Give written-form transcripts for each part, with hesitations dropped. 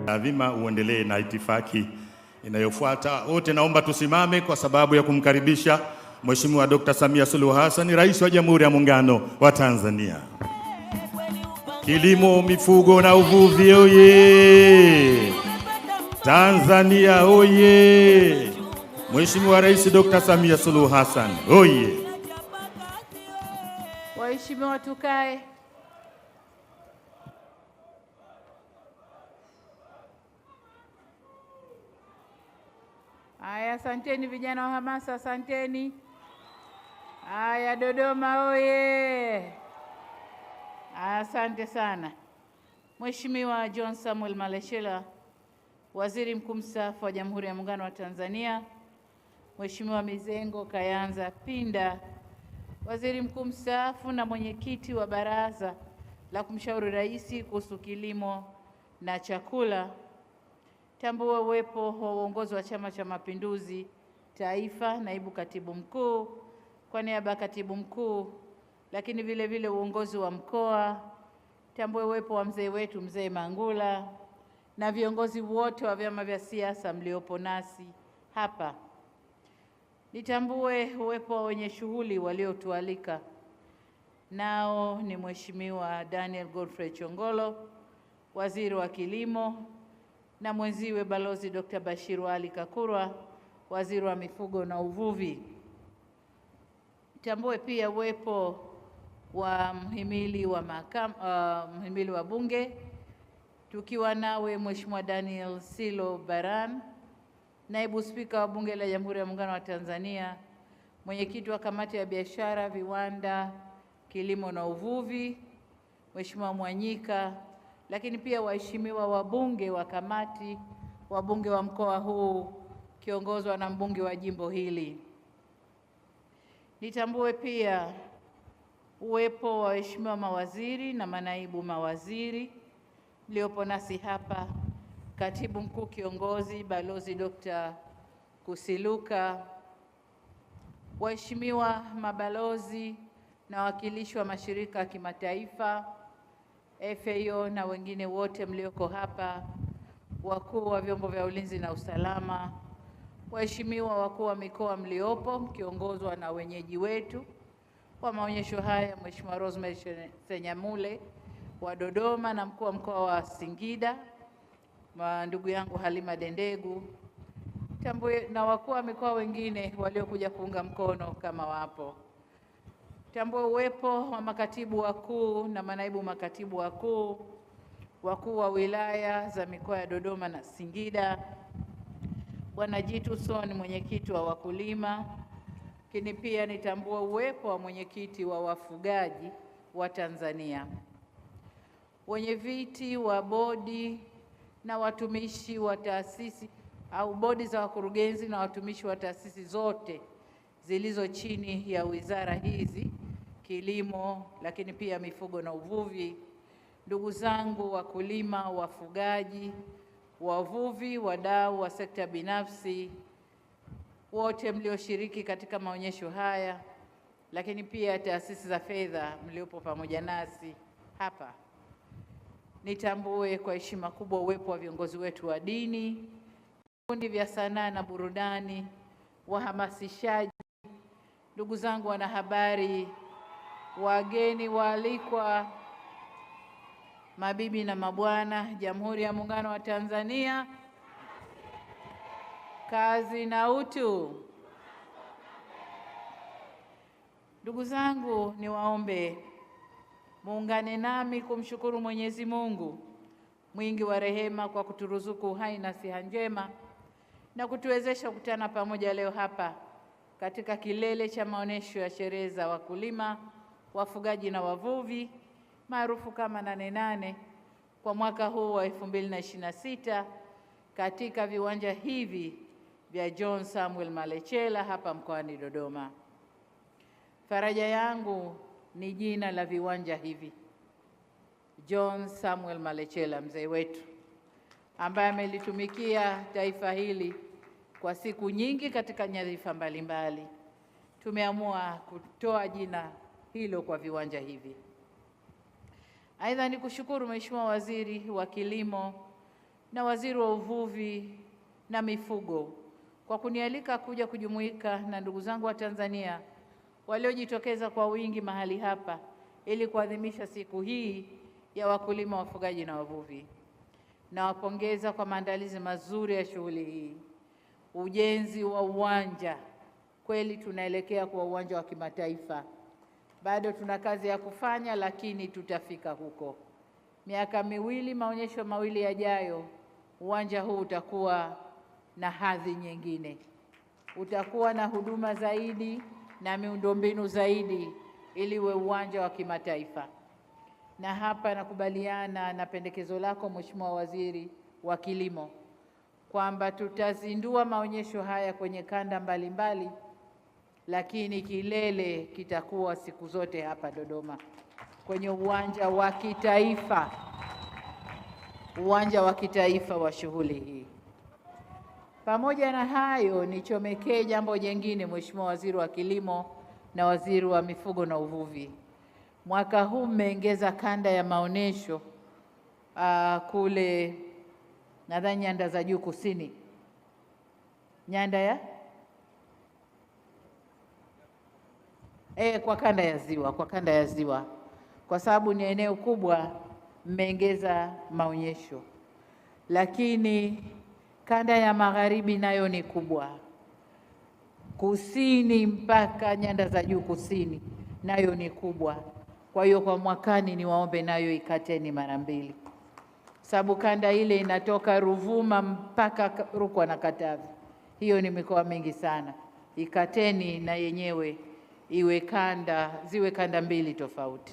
Lazima uendelee na itifaki inayofuata. Wote naomba tusimame kwa sababu ya kumkaribisha Mheshimiwa Dr. Samia Suluhu Hassan, Rais wa Jamhuri ya Muungano wa Tanzania. Kilimo, mifugo na uvuvi oye! Tanzania oye! Mheshimiwa Rais Dr. Samia Suluhu Hassan oye! Waheshimiwa, tukae. Aya, asanteni vijana wa hamasa, asanteni. Aya, Dodoma oye! Asante sana. Mheshimiwa John Samuel Malecela, Waziri Mkuu mstaafu wa Jamhuri ya Muungano wa Tanzania. Mheshimiwa Mizengo Kayanza Pinda, Waziri Mkuu mstaafu na mwenyekiti wa Baraza la Kumshauri Rais kuhusu Kilimo na Chakula. Tambua uwepo wa uongozi wa Chama cha Mapinduzi Taifa, Naibu Katibu Mkuu kwa niaba ya Katibu Mkuu, lakini vile vile uongozi wa mkoa. Tambua uwepo wa mzee wetu Mzee Mangula na viongozi wote wa vyama vya siasa mliopo nasi hapa. Nitambue uwepo wa wenye shughuli waliotualika, nao ni Mheshimiwa Daniel Godfrey Chongolo, Waziri wa Kilimo, na mwenziwe Balozi Dr. Bashiru Ali Kakurwa, Waziri wa Mifugo na Uvuvi. Tambue pia uwepo wa mhimili wa Bunge, tukiwa nawe Mheshimiwa Daniel Silo Baran, Naibu Spika wa Bunge la Jamhuri ya Muungano wa Tanzania, Mwenyekiti wa Kamati ya Biashara, Viwanda, Kilimo na Uvuvi, Mheshimiwa Mwanyika, lakini pia waheshimiwa wabunge wa kamati, wabunge wa mkoa huu kiongozwa na mbunge wa jimbo hili. Nitambue pia uwepo wa waheshimiwa mawaziri na manaibu mawaziri mliopo nasi hapa, Katibu Mkuu Kiongozi Balozi Dr. Kusiluka, waheshimiwa mabalozi na wawakilishi wa mashirika ya kimataifa, FAO na wengine wote mlioko hapa, wakuu wa vyombo vya ulinzi na usalama, waheshimiwa wakuu wa mikoa mliopo mkiongozwa na wenyeji wetu kwa maonyesho haya, Mheshimiwa Rosemary Senyamule wa Dodoma na mkuu wa mkoa wa Singida, ndugu yangu Halima Dendegu, tambue na wakuu wa mikoa wengine waliokuja kuunga mkono kama wapo. Tambue uwepo wa makatibu wakuu na manaibu makatibu wakuu, wakuu wa wilaya za mikoa ya Dodoma na Singida, Bwana Jitu Son, mwenyekiti wa wakulima, lakini pia nitambua uwepo wa mwenyekiti wa wafugaji wa Tanzania, wenye viti wa bodi na watumishi wa taasisi au bodi za wakurugenzi na watumishi wa taasisi zote zilizo chini ya wizara hizi, kilimo, lakini pia mifugo na uvuvi. Ndugu zangu wakulima, wafugaji, wavuvi, wadau wa sekta binafsi, wote mlioshiriki katika maonyesho haya, lakini pia taasisi za fedha mliopo pamoja nasi hapa. Nitambue kwa heshima kubwa uwepo wa viongozi wetu wa dini, vikundi vya sanaa na burudani, wahamasishaji, ndugu zangu wanahabari, wageni waalikwa, mabibi na mabwana, Jamhuri ya Muungano wa Tanzania, kazi na utu. Ndugu zangu, niwaombe muungane nami kumshukuru Mwenyezi Mungu mwingi wa rehema kwa kuturuzuku uhai na siha njema na kutuwezesha kukutana pamoja leo hapa katika kilele cha maonesho ya sherehe za wakulima, wafugaji na wavuvi maarufu kama Nane Nane kwa mwaka huu wa 2026 katika viwanja hivi vya John Samuel Malecela hapa mkoani Dodoma. Faraja yangu ni jina la viwanja hivi, John Samuel Malecela, mzee wetu ambaye amelitumikia taifa hili kwa siku nyingi katika nyadhifa mbalimbali. Tumeamua kutoa jina hilo kwa viwanja hivi. Aidha, nikushukuru Mheshimiwa Waziri wa Kilimo na Waziri wa Uvuvi na Mifugo kwa kunialika kuja kujumuika na ndugu zangu wa Tanzania waliojitokeza kwa wingi mahali hapa ili kuadhimisha siku hii ya wakulima, wafugaji na wavuvi. Nawapongeza kwa maandalizi mazuri ya shughuli hii. Ujenzi wa uwanja, kweli tunaelekea kwa uwanja wa kimataifa. Bado tuna kazi ya kufanya, lakini tutafika huko. Miaka miwili, maonyesho mawili yajayo, uwanja huu utakuwa na hadhi nyingine, utakuwa na huduma zaidi na miundombinu zaidi ili uwe uwanja wa kimataifa. Na hapa nakubaliana na pendekezo lako Mheshimiwa Waziri wa Kilimo kwamba tutazindua maonyesho haya kwenye kanda mbalimbali, lakini kilele kitakuwa siku zote hapa Dodoma kwenye uwanja wa kitaifa, uwanja wa kitaifa wa shughuli hii. Pamoja na hayo, nichomekee jambo jingine, Mheshimiwa Waziri wa Kilimo na Waziri wa Mifugo na Uvuvi. Mwaka huu mmeongeza kanda ya maonesho kule nadhani nyanda za juu kusini, kwa kanda ya Ziwa, kwa sababu ni eneo kubwa, mmeongeza maonyesho. Lakini kanda ya magharibi nayo ni kubwa, kusini mpaka nyanda za juu kusini nayo ni kubwa. Kwa hiyo kwa mwakani niwaombe nayo ikateni mara mbili, sababu kanda ile inatoka Ruvuma mpaka Rukwa na Katavi. Hiyo ni mikoa mingi sana. Ikateni na yenyewe ziwe kanda mbili tofauti.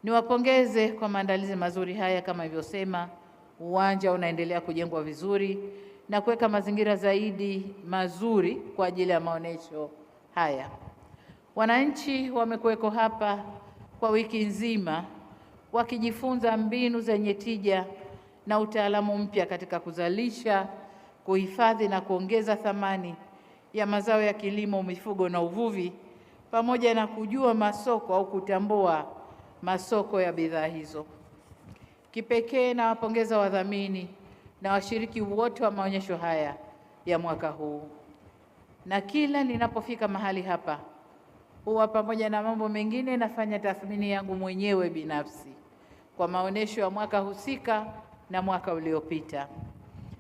Niwapongeze kwa maandalizi mazuri haya. Kama nilivyosema, uwanja unaendelea kujengwa vizuri na kuweka mazingira zaidi mazuri kwa ajili ya maonesho haya. Wananchi wamekuweko hapa kwa wiki nzima wakijifunza mbinu zenye tija na utaalamu mpya katika kuzalisha, kuhifadhi na kuongeza thamani ya mazao ya kilimo, mifugo na uvuvi, pamoja na kujua masoko au kutambua masoko ya bidhaa hizo. Kipekee nawapongeza wadhamini na washiriki wote wa maonyesho haya ya mwaka huu. Na kila ninapofika mahali hapa huwa pamoja na mambo mengine nafanya tathmini yangu mwenyewe binafsi kwa maonyesho ya mwaka husika na mwaka uliopita.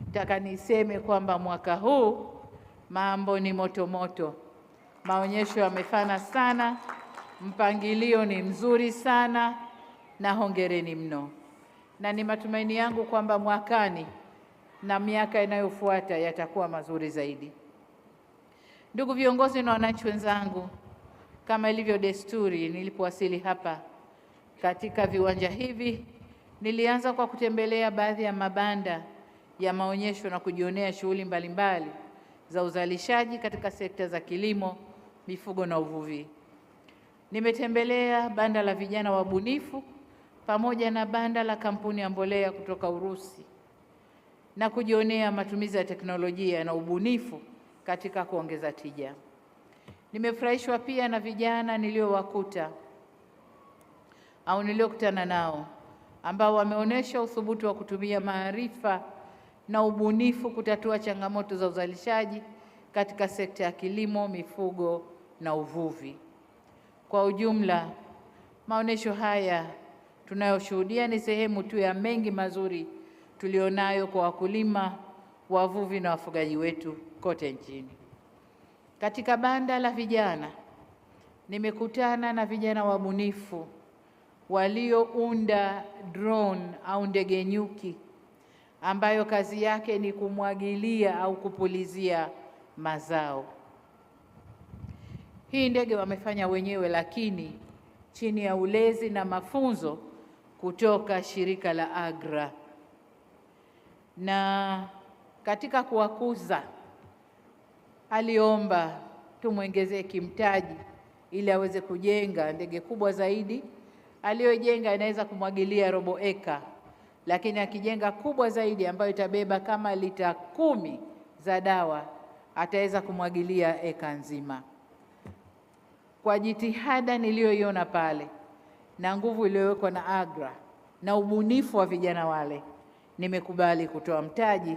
Nataka niseme kwamba mwaka huu mambo ni moto moto. Maonyesho yamefana sana, mpangilio ni mzuri sana, na hongereni mno. Na ni matumaini yangu kwamba mwakani na miaka inayofuata yatakuwa mazuri zaidi. Ndugu viongozi na wananchi wenzangu, kama ilivyo desturi, nilipowasili hapa katika viwanja hivi, nilianza kwa kutembelea baadhi ya mabanda ya maonyesho na kujionea shughuli mbalimbali za uzalishaji katika sekta za kilimo, mifugo na uvuvi. Nimetembelea banda la vijana wabunifu pamoja na banda la kampuni ya mbolea kutoka Urusi na kujionea matumizi ya teknolojia na ubunifu katika kuongeza tija. Nimefurahishwa pia na vijana niliokutana nao ambao wameonyesha uthubutu wa kutumia maarifa na ubunifu kutatua changamoto za uzalishaji katika sekta ya kilimo, mifugo na uvuvi. Kwa ujumla, maonyesho haya tunayoshuhudia ni sehemu tu ya mengi mazuri tulionayo kwa wakulima, wavuvi na wafugaji wetu kote nchini. Katika banda la vijana, nimekutana na vijana wabunifu waliounda drone au ndege nyuki ambayo kazi yake ni kumwagilia au kupulizia mazao. Hii ndege wamefanya wenyewe, lakini chini ya ulezi na mafunzo kutoka shirika la AGRA. Na katika kuwakuza, aliomba tumwongezee kimtaji ili aweze kujenga ndege kubwa zaidi. Aliyojenga inaweza kumwagilia robo eka, lakini akijenga kubwa zaidi ambayo itabeba kama lita 10 za dawa ataweza kumwagilia eka nzima. Kwa jitihada niliyoiona pale na nguvu iliyowekwa na AGRA na ubunifu wa vijana wale, nimekubali kutoa mtaji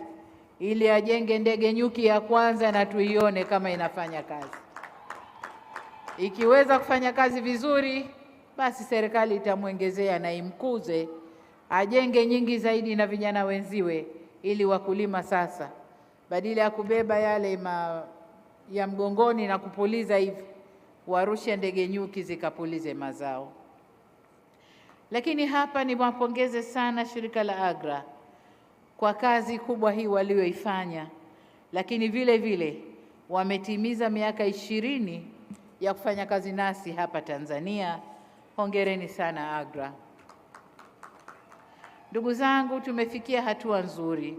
ili ajenge ndege nyuki ya kwanza na tuione kama inafanya kazi. Ikiweza kufanya kazi vizuri, basi serikali itamwongezea na imkuze ajenge nyingi zaidi na vijana wenziwe, ili wakulima sasa badala ya kubeba yale ya mgongoni na kupuliza hivi, warushe ndege nyuki zikapulize mazao. Lakini hapa niwapongeze sana shirika la AGRA kwa kazi kubwa hii walioifanya, lakini vile vile wametimiza miaka 20 ya kufanya kazi nasi hapa Tanzania. Hongereni sana AGRA. Ndugu zangu, tumefikia hatua nzuri.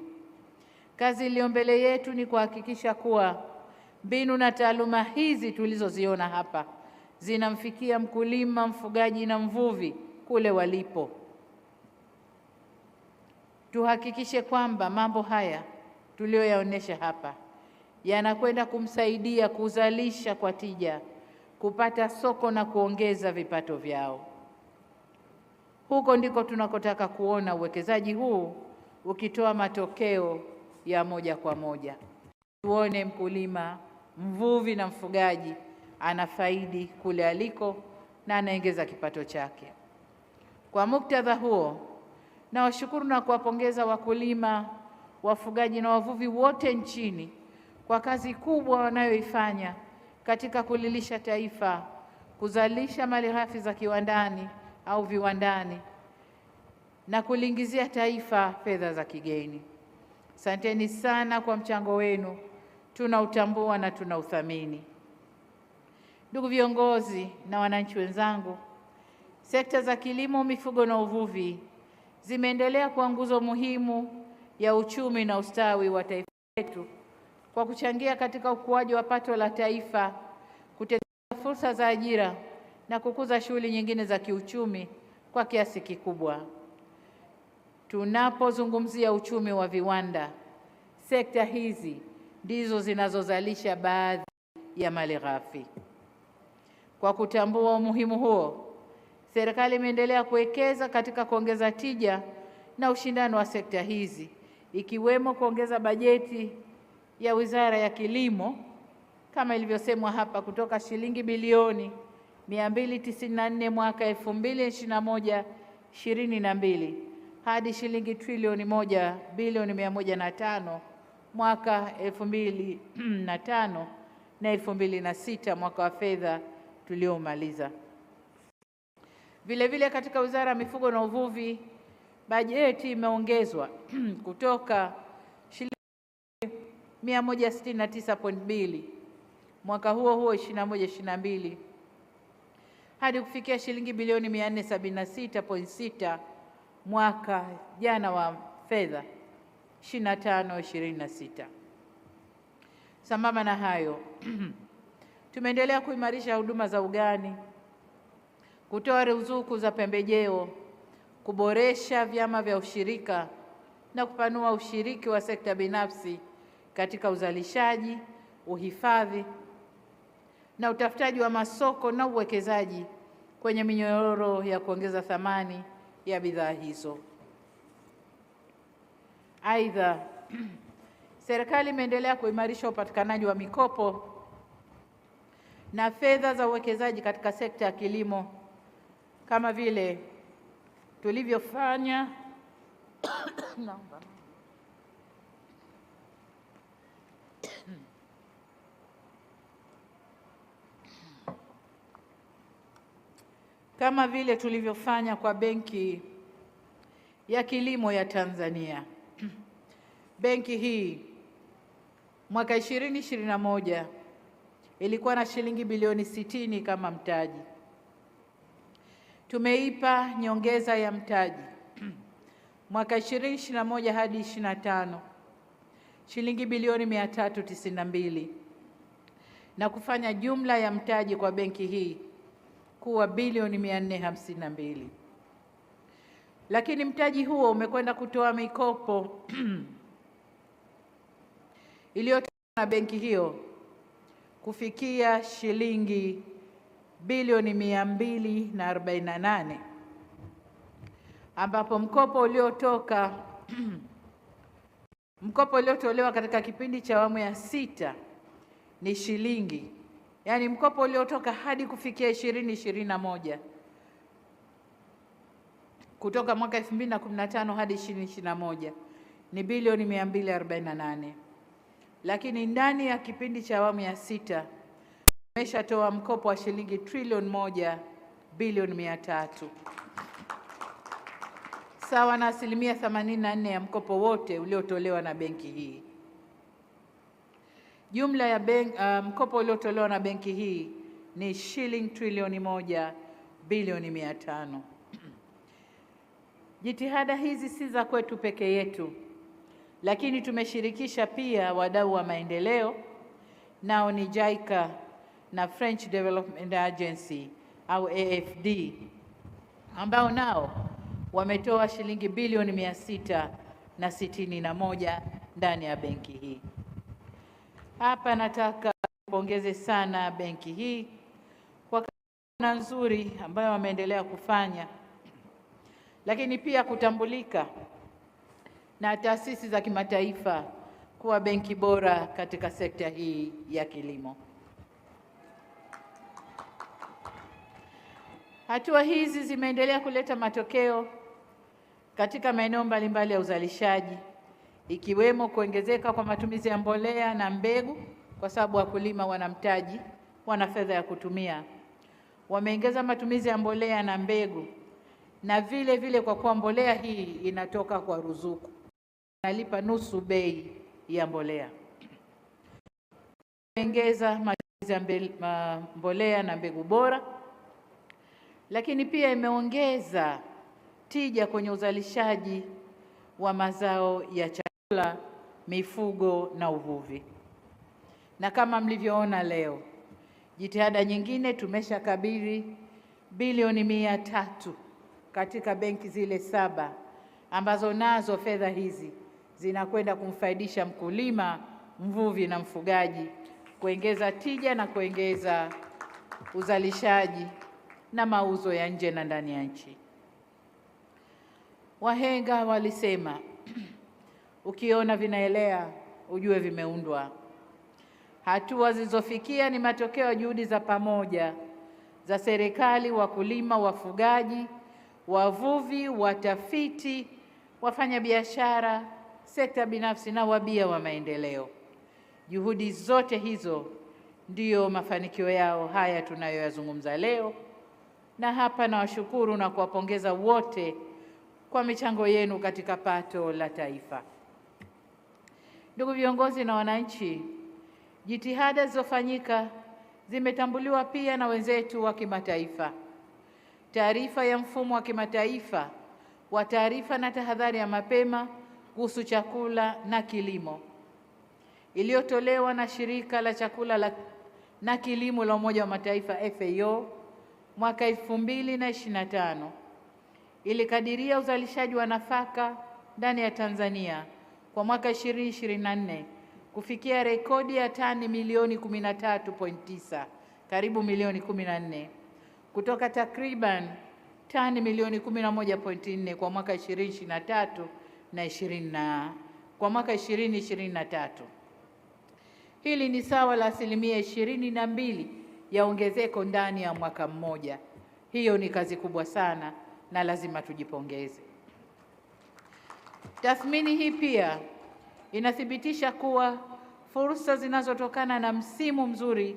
Kazi iliyo mbele yetu ni kuhakikisha kuwa mbinu na taaluma hizi tulizoziona hapa zinamfikia mkulima, mfugaji na mvuvi kule walipo. Tuhakikishe kwamba mambo haya tuliyoyaonesha hapa yanakwenda kumsaidia kuzalisha kwa tija, kupata soko na kuongeza vipato vyao. Huko ndiko tunakotaka kuona uwekezaji huu ukitoa matokeo ya moja kwa moja. Tuone mkulima, mvuvi na mfugaji anafaidi kule aliko na anaongeza kipato chake. Kwa muktadha huo, nawashukuru na kuwapongeza wakulima, wafugaji na wavuvi wote nchini kwa kazi kubwa wanayoifanya katika kulilisha taifa, kuzalisha malighafi za kiwandani au viwandani na kuliingizia taifa fedha za kigeni. Asanteni sana kwa mchango wenu, tunautambua na tunauthamini. Ndugu viongozi na wananchi wenzangu, sekta za kilimo, mifugo na uvuvi zimeendelea kuwa nguzo muhimu ya uchumi na ustawi wa taifa letu kwa kuchangia katika ukuaji wa pato la taifa, kutengeneza fursa za ajira na kukuza shughuli nyingine za kiuchumi kwa kiasi kikubwa. Tunapozungumzia uchumi wa viwanda, sekta hizi ndizo zinazozalisha baadhi ya malighafi. Kwa kutambua umuhimu huo, serikali imeendelea kuwekeza katika kuongeza tija na ushindani wa sekta hizi, ikiwemo kuongeza bajeti ya Wizara ya Kilimo kama ilivyosemwa hapa kutoka shilingi bilioni 294 mwaka 2021/22 hadi shilingi trilioni 1 bilioni 105 mwaka 2005 na 2006 mwaka wa fedha tuliomaliza. Vile vile katika Wizara ya Mifugo na Uvuvi, bajeti imeongezwa kutoka shilingi 169.2 mwaka huo 21/22 hadi kufikia shilingi bilioni 476.6 mwaka jana wa fedha 25/26. Sambamba na hayo, tumeendelea kuimarisha huduma za ugani, kutoa ruzuku za pembejeo, kuboresha vyama vya ushirika na kupanua ushiriki wa sekta binafsi katika uzalishaji, uhifadhi na utafutaji wa masoko na uwekezaji kwenye minyororo ya kuongeza thamani ya bidhaa hizo. Aidha, serikali imeendelea kuimarisha upatikanaji wa mikopo na fedha za uwekezaji katika sekta ya kilimo kama vile tulivyofanya kwa Benki ya Kilimo ya Tanzania. Benki hii mwaka 2021 ilikuwa na shilingi bilioni 60 kama mtaji. Tumeipa nyongeza ya mtaji mwaka 2021 hadi 25 shilingi bilioni 392 na kufanya jumla ya mtaji kwa benki hii kuwa bilioni 452. Lakini mtaji huo umekwenda kutoa mikopo iliyotolewa na benki hiyo kufikia shilingi bilioni 248, ambapo mkopo uliotoka Mkopo uliotolewa katika kipindi cha awamu ya 6 ni shilingi, yaani mkopo uliotoka hadi kufikia 2021 kutoka mwaka 2015 hadi 2021 ni bilioni 248, lakini ndani ya kipindi cha awamu ya 6 tumeshatoa mkopo wa shilingi trilioni 1 bilioni 300, sawa na 84% ya mkopo wote uliotolewa na benki hii. Jumla ya mkopo uliotolewa na benki hii ni shilingi trilioni 1 bilioni 500. Jitihada hizi si za kwetu peke yetu, lakini tumeshirikisha pia wadau wa maendeleo, nao ni JICA na French Development Agency au AFD, ambao nao wametoa shilingi bilioni 661 ndani ya benki hii. Hapa nataka kupongeze sana benki hii kwa kazi nzuri ambayo wameendelea kufanya, lakini pia kutambulika na taasisi za kimataifa kuwa benki bora katika sekta hii ya kilimo. Hatua hizi zimeendelea kuleta matokeo katika maeneo mbalimbali ya uzalishaji, ikiwemo kuongezeka kwa matumizi ya mbolea na mbegu, kwa sababu wakulima wana mtaji, wana fedha ya kutumia. Wameongeza matumizi ya mbolea na mbegu, na vile vile kwa kuwa mbolea hii inatoka kwa ruzuku, nalipa nusu bei ya mbolea. Imeongeza matumizi ya mbolea na mbegu bora, lakini pia imeongeza tija kwenye uzalishaji wa mazao ya chakula, mifugo na uvuvi. Na kama mlivyoona leo, jitihada nyingine tumeshakabidhi bilioni 300 katika benki zile 7 ambazo nazo fedha hizi zinakwenda kumfaidisha mkulima, mvuvi na mfugaji, kuongeza tija na kuongeza uzalishaji na mauzo ya nje na ndani ya nchi. Wahenga walisema ukiona vinaelea ujue vimeundwa. Hatua zilizofikia ni matokeo ya juhudi za pamoja za serikali, wakulima, wafugaji, wavuvi, watafiti, wafanyabiashara, sekta binafsi na wabia wa maendeleo. Juhudi zote hizo ndiyo mafanikio yao haya tunayoyazungumza leo, na hapa nawashukuru na kuwapongeza wote kwa michango yenu katika pato la taifa. Ndugu viongozi na wananchi, jitihada zilizofanyika zimetambuliwa pia na wenzetu wa kimataifa. Taarifa ya mfumo wa kimataifa wa taarifa na tahadhari ya mapema kuhusu chakula na kilimo iliyotolewa na Shirika la Chakula na Kilimo la Umoja wa Mataifa FAO mwaka 2025 ilikadiria uzalishaji wa nafaka ndani ya Tanzania kwa mwaka 2024 kufikia rekodi ya tani milioni 13.9, karibu milioni 14, kutoka takriban tani milioni 11.4 kwa mwaka 2023 na kwa mwaka 2023. Hili ni sawa la 22% ya ongezeko ndani ya mwaka mmoja. Hiyo ni kazi kubwa sana na lazima tujipongeze. Tathmini hii pia inathibitisha kuwa fursa zinazotokana na msimu mzuri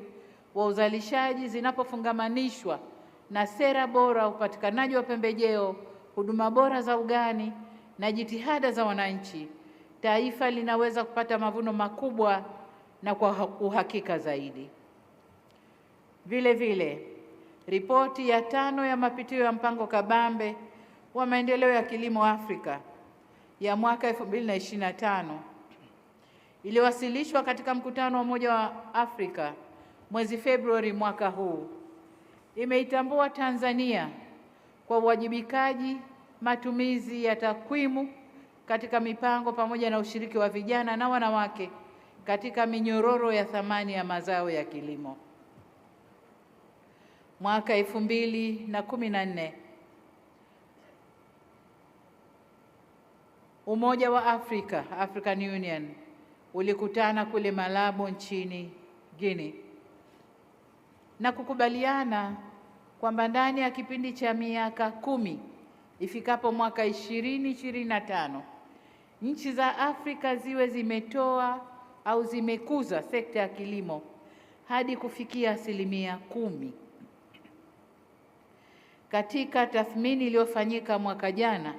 wa uzalishaji zinapofungamanishwa na sera bora, upatikanaji wa pembejeo, huduma bora za ugani na jitihada za wananchi, taifa linaweza kupata mavuno makubwa na kwa uhakika zaidi. Vile vile, ripoti ya 5 ya mapitio ya mpango kabambe wa maendeleo ya kilimo Afrika ya mwaka 2025 iliwasilishwa katika mkutano wa Umoja wa Afrika mwezi Februari mwaka huu, imeitambua Tanzania kwa uwajibikaji, matumizi ya takwimu katika mipango pamoja na ushiriki wa vijana na wanawake katika minyororo ya thamani ya mazao ya kilimo. Mwaka 2014 Umoja wa Afrika, African Union, ulikutana kule Malabo nchini Guinea na kukubaliana kwamba ndani ya kipindi cha miaka 10 ifikapo mwaka 2025 nchi za Afrika ziwe zimetoa au zimekuza sekta ya kilimo hadi kufikia 10%. Katika tathmini iliyofanyika mwaka jana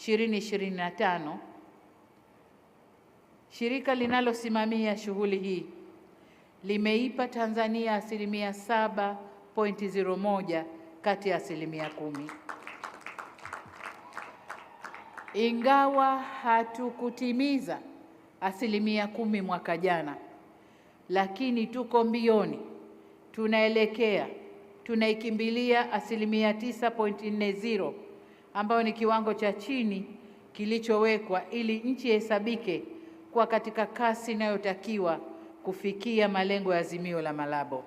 2025, shirika linalosimamia shughuli hii limeipa Tanzania 7.01 kati ya 10%. Ingawa hatukutimiza 10% mwaka jana, lakini tuko mbioni, tunaikimbilia 9.40 ambayo ni kiwango cha chini kilichowekwa ili nchi ihesabike kuwa katika kasi inayotakiwa kufikia malengo ya azimio la Malabo.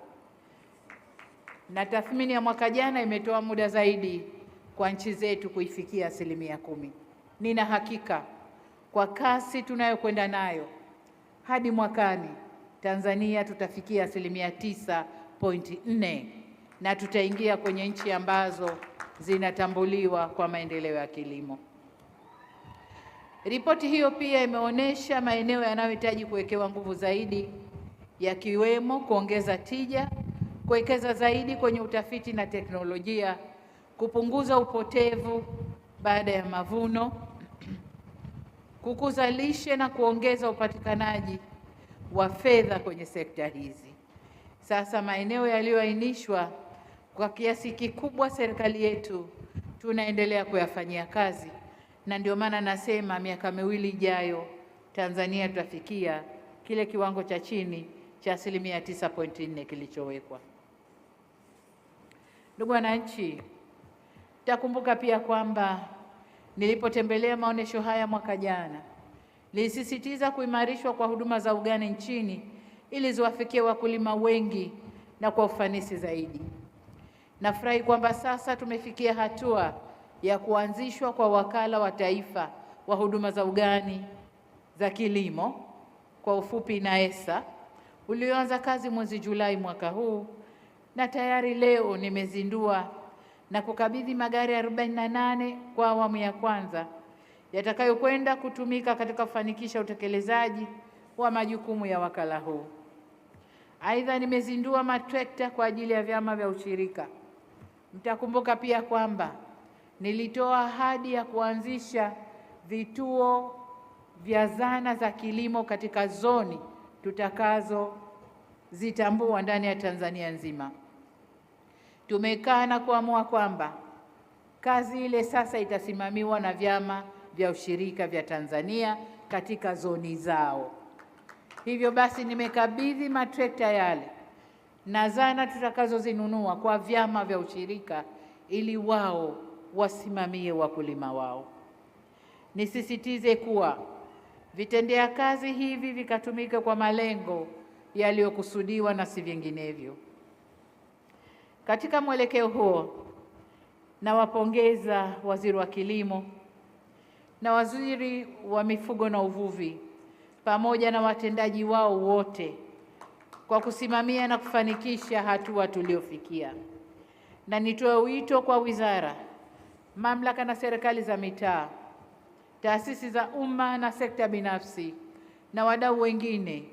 Na tathmini ya mwaka jana imetoa muda zaidi kwa nchi zetu kuifikia 10%. Nina hakika kwa kasi tunayokwenda nayo hadi mwakani Tanzania tutafikia 9.4 na tutaingia kwenye nchi ambazo zinatambuliwa kwa maendeleo ya kilimo. Ripoti hiyo pia imeonyesha maeneo yanayohitaji kuwekewa nguvu zaidi, yakiwemo kuongeza tija, kuwekeza zaidi kwenye utafiti na teknolojia, kupunguza upotevu baada ya mavuno, kukuza lishe na kuongeza upatikanaji wa fedha kwenye sekta hizi. Sasa maeneo yaliyoainishwa kwa kiasi kikubwa serikali yetu tunaendelea kuyafanyia kazi, na ndio maana nasema miaka 2 ijayo Tanzania tutafikia kile kiwango cha chini cha 9.4 kilichowekwa. Ndugu wananchi, takumbuka pia kwamba nilipotembelea maonesho haya mwaka jana, nilisisitiza kuimarishwa kwa huduma za ugani nchini ili ziwafikie wakulima wengi na kwa ufanisi zaidi. Nafurahi kwamba sasa tumefikia hatua ya kuanzishwa kwa Wakala wa Taifa wa Huduma za Ugani za Kilimo, kwa ufupi NAESA, ulioanza kazi mwezi Julai mwaka huu, na tayari leo nimezindua na kukabidhi magari 48 kwa awamu ya kwanza yatakayokwenda kutumika katika kufanikisha utekelezaji wa majukumu ya wakala huu. Aidha, nimezindua matrekta kwa ajili ya vyama vya ushirika. Mtakumbuka pia kwamba nilitoa ahadi ya kuanzisha vituo vya zana za kilimo katika zoni tutakazozitambua ndani ya Tanzania nzima. Tumekaa na kuamua kwamba kazi ile sasa itasimamiwa na vyama vya ushirika vya Tanzania katika zoni zao. Hivyo basi nimekabidhi matrekta yale na zana tutakazozinunua kwa vyama vya ushirika ili wao wasimamie wakulima wao. Nisisitize kuwa vitendea kazi hivi vikatumika kwa malengo yaliyokusudiwa na si vinginevyo. Katika mwelekeo huo, nawapongeza Waziri wa Kilimo na Waziri wa Mifugo na Uvuvi pamoja na watendaji wao wote kwa kusimamia na kufanikisha hatua tuliofikia. Na nitoe wito kwa wizara, mamlaka na serikali za mitaa, taasisi za umma na sekta binafsi na wadau wengine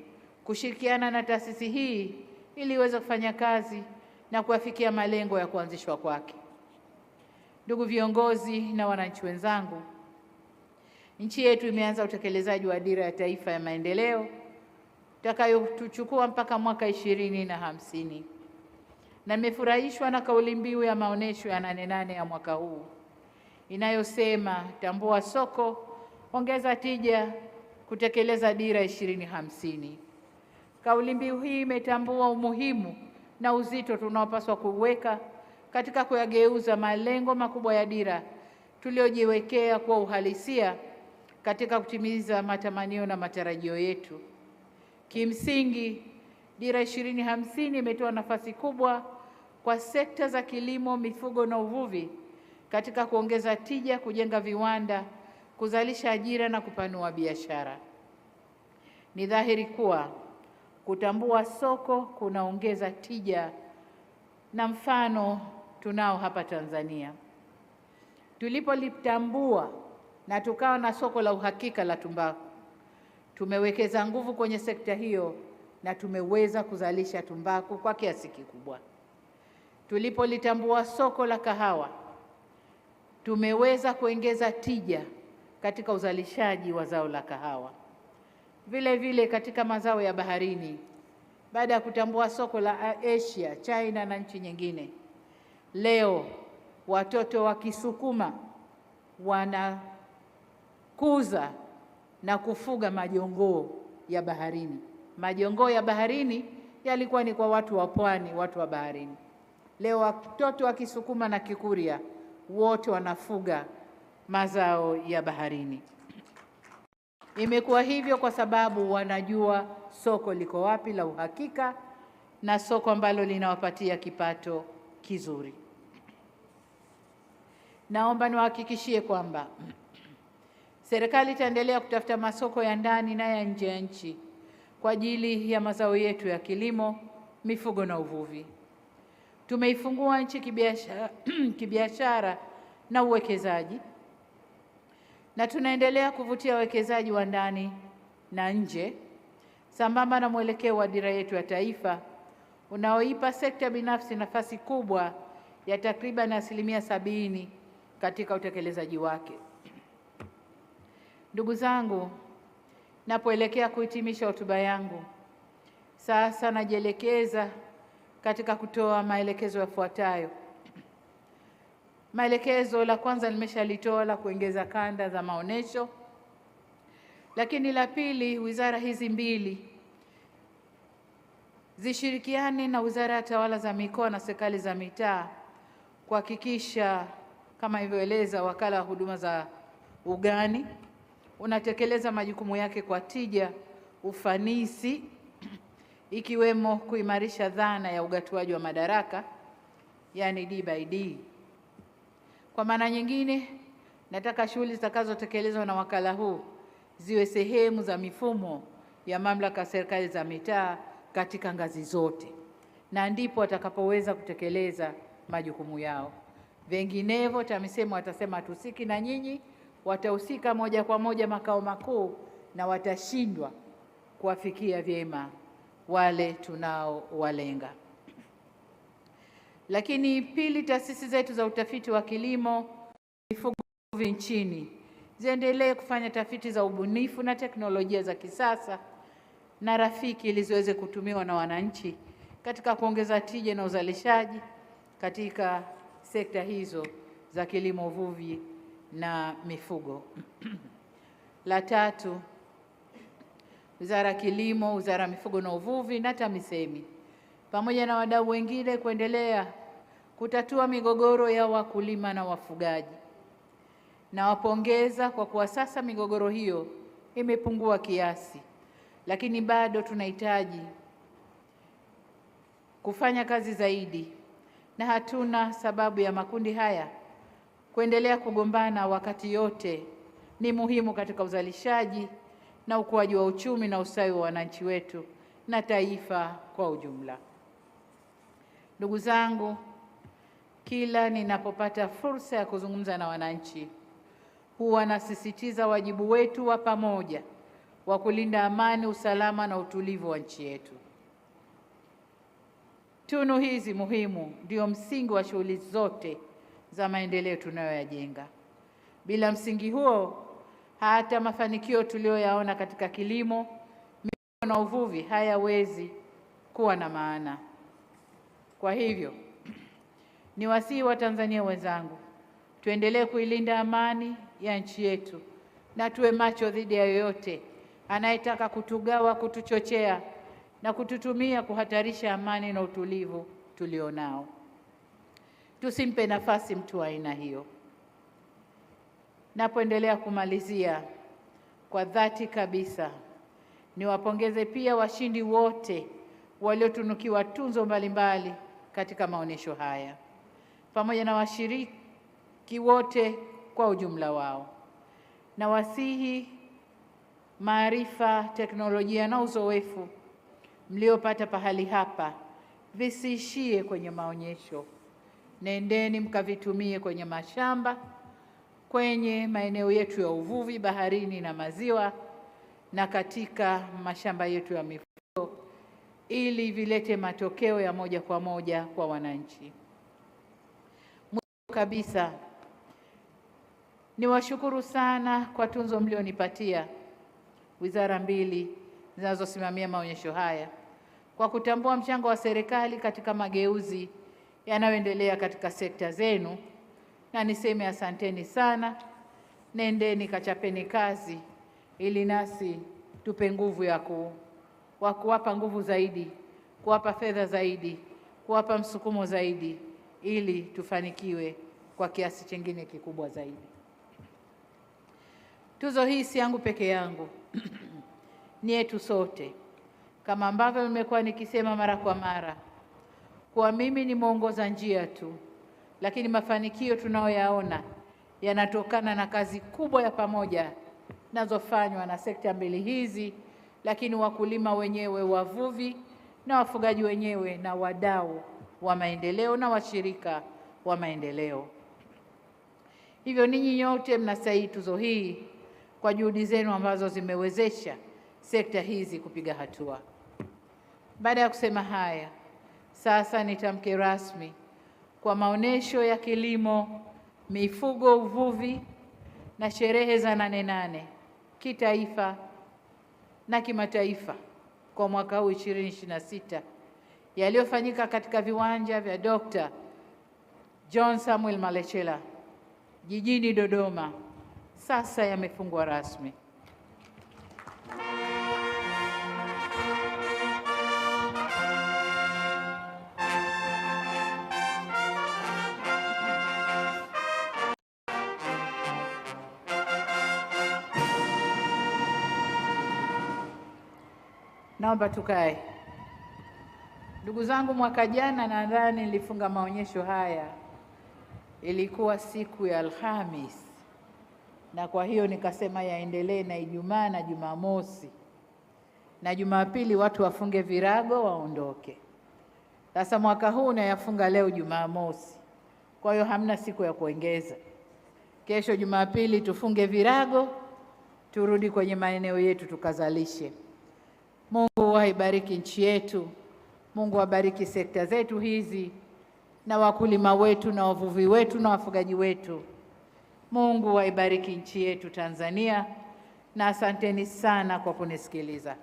kushirikiana na taasisi hii ili iweze kufanya kazi na kuafikia malengo ya kuanzishwa kwake. Ndugu viongozi na wananchi wenzangu, nchi yetu imeanza utekelezaji wa Dira ya Taifa ya Maendeleo utakayotuchukua mpaka mwaka 2050. Na nimefurahishwa na kauli mbiu ya maonesho ya 8 ya mwaka huu inayosema tambua soko, ongeza tija, kutekeleza Dira 2050. Kauli mbiu hii imetambua umuhimu na uzito tunaopaswa kuweka katika kuyageuza malengo makubwa ya dira tuliojiwekea kwa uhalisia katika kutimiza matamanio na matarajio yetu. Kimsingi, Dira 2050 imetoa nafasi kubwa kwa sekta za kilimo, mifugo na uvuvi katika kuongeza tija, kujenga viwanda, kuzalisha ajira na kupanua biashara. Ni dhahiri kuwa kutambua soko kunaongeza tija, na mfano tunao hapa Tanzania. Tulipolitambua na tukawa na soko la uhakika la tumbaku, tumewekeza nguvu kwenye sekta hiyo na tumeweza kuzalisha tumbaku kwa kiasi kikubwa. Tulipolitambua soko la kahawa, tumeweza kuongeza tija katika uzalishaji wa zao la kahawa. Vile vile katika mazao ya baharini, baada ya kutambua soko la Asia, China na nchi nyingine, leo watoto wa Kisukuma wanakuza na kufuga majongoo ya baharini. Majongoo ya baharini yalikuwa ni kwa watu wa pwani, watu wa baharini. Leo watoto wa Kisukuma na Kikuria wote wanafuga mazao ya baharini. Imekuwa hivyo kwa sababu wanajua soko liko wapi la uhakika, na soko ambalo linawapatia kipato kizuri. Naomba niwahakikishie kwamba serikali itaendelea kutafuta masoko ya ndani na ya nje ya nchi kwa ajili ya mazao yetu ya kilimo, mifugo na uvuvi. Tumeifungua nchi kibiashara na uwekezaji, na tunaendelea kuvutia wawekezaji wa ndani na nje sambamba na mwelekeo wa dira yetu ya taifa unaoipa sekta binafsi nafasi kubwa ya takriban 70% katika utekelezaji wake. Ndugu zangu, napoelekea kuhitimisha hotuba yangu, sasa najielekeza katika kutoa maelekezo yafuatayo. Maelekezo la kwanza nimeshalitoa, la kuongeza kanda za maonesho, lakini la pili, wizara hizi mbili zishirikiane na Wizara ya Tawala za Mikoa na Serikali za Mitaa kuhakikisha kama ilivyoeleza Wakala wa Huduma za Ugani unatekeleza majukumu yake kwa tija, ufanisi, ikiwemo kuimarisha dhana ya ugatuaji wa madaraka, yani D/D. Kwa maana nyingine, nataka shughuli zitakazotekelezwa na wakala huu ziwe sehemu za mifumo ya mamlaka ya serikali za mitaa katika ngazi zote, na ndipo watakapoweza kutekeleza majukumu yao. Vinginevyo TAMISEMI watasema hatusiki na nyinyi, watahusika moja kwa moja makao makuu na watashindwa kuwafikia vyema wale tunaowalenga. Lakini pili, taasisi zetu za utafiti wa kilimo, mifugo nchini ziendelee kufanya tafiti za ubunifu na teknolojia za kisasa na rafiki ili ziweze kutumiwa na wananchi katika kuongeza tija na uzalishaji katika sekta hizo za kilimo, uvuvi na mifugo. La tatu, Wizara ya Kilimo, Wizara ya Mifugo na Uvuvi na TAMISEMI pamoja na wadau wengine kuendelea kutatua migogoro ya wakulima na wafugaji. Nawapongeza kwa kuwa sasa migogoro hiyo imepungua kiasi, lakini bado tunahitaji kufanya kazi zaidi, na hatuna sababu ya makundi haya kuendelea kugombana wakati yote ni muhimu katika uzalishaji na ukuaji wa uchumi na ustawi wa wananchi wetu na taifa kwa ujumla. Ndugu zangu, kila ninapopata fursa ya kuzungumza na wananchi, huwa nasisitiza wajibu wetu wa pamoja wa kulinda amani, usalama na utulivu wa nchi yetu. Tunu hizi muhimu ndio msingi wa shughuli zote za maendeleo tunayoyajenga. Bila msingi huo, hata mafanikio tuliyoyaona katika kilimo, mifugo na uvuvi hayawezi kuwa na maana. Kwa hivyo, niwasihi Watanzania wenzangu, tuendelee kuilinda amani ya nchi yetu na tuwe macho dhidi ya yoyote anayetaka kutugawa, kutuchochea na kututumia kuhatarisha amani na utulivu tulionao. Tusimpe nafasi mtu wa aina hiyo. Napoendelea kumalizia, kwa dhati kabisa niwapongeze pia washindi wote waliotunukiwa tunzo mbalimbali katika maonesho haya pamoja na washiriki wote kwa ujumla wao. na wasihi maarifa, teknolojia na uzoefu mliopata pahali hapa visiishie kwenye maonyesho. Nendeni mkavitumie kwenye mashamba, kwenye maeneo yetu ya uvuvi baharini na maziwa, na katika mashamba yetu ya mifugo, ili vilete matokeo ya moja kwa moja kwa wananchi. Mwisho kabisa, niwashukuru sana kwa tunzo mlionipatia wizara mbili zinazosimamia maonyesho haya, kwa kutambua mchango wa serikali katika mageuzi yanayoendelea katika sekta zenu, na niseme asanteni sana. Nendeni kachapeni kazi ili nasi tupe nguvu ya kuwapa nguvu zaidi, kuwapa fedha zaidi, kuwapa msukumo zaidi, ili tufanikiwe kwa kiasi chingine kikubwa zaidi. Tuzo hii si yangu peke yangu ni yetu sote, kama ambavyo nimekuwa nikisema mara kwa mara kuwa mimi ni mwongoza njia tu, lakini mafanikio tunayoyaona yanatokana na kazi kubwa ya pamoja zinazofanywa na sekta mbili hizi, lakini wakulima wenyewe, wavuvi na wafugaji wenyewe, na wadau wa maendeleo na washirika wa maendeleo. Hivyo ninyi nyote mnastahili tuzo hii kwa juhudi zenu ambazo zimewezesha sekta hizi kupiga hatua. Baada ya kusema haya, sasa nitamke rasmi kwa maonesho ya kilimo, mifugo, uvuvi na sherehe za Nane Nane kitaifa na kimataifa kwa mwaka huu 2026 yaliyofanyika katika viwanja vya Dr. John Samuel Malecela jijini Dodoma sasa yamefungwa rasmi. Naomba tukae. Ndugu zangu, mwaka jana nadhani nilifunga maonyesho haya, ilikuwa siku ya Alhamis, na kwa hiyo nikasema yaendelee na Ijumaa na Jumamosi, na Jumapili watu wafunge virago waondoke. Sasa mwaka huu nayafunga leo Jumamosi, kwa hiyo hamna siku ya kuongeza. Kesho Jumapili tufunge virago, turudi kwenye maeneo yetu tukazalishe. Mungu aibariki nchi yetu, Mungu abariki sekta zetu hizi na wakulima wetu na wavuvi wetu na wafugaji wetu. Mungu aibariki nchi yetu Tanzania, na asanteni sana kwa kunisikiliza.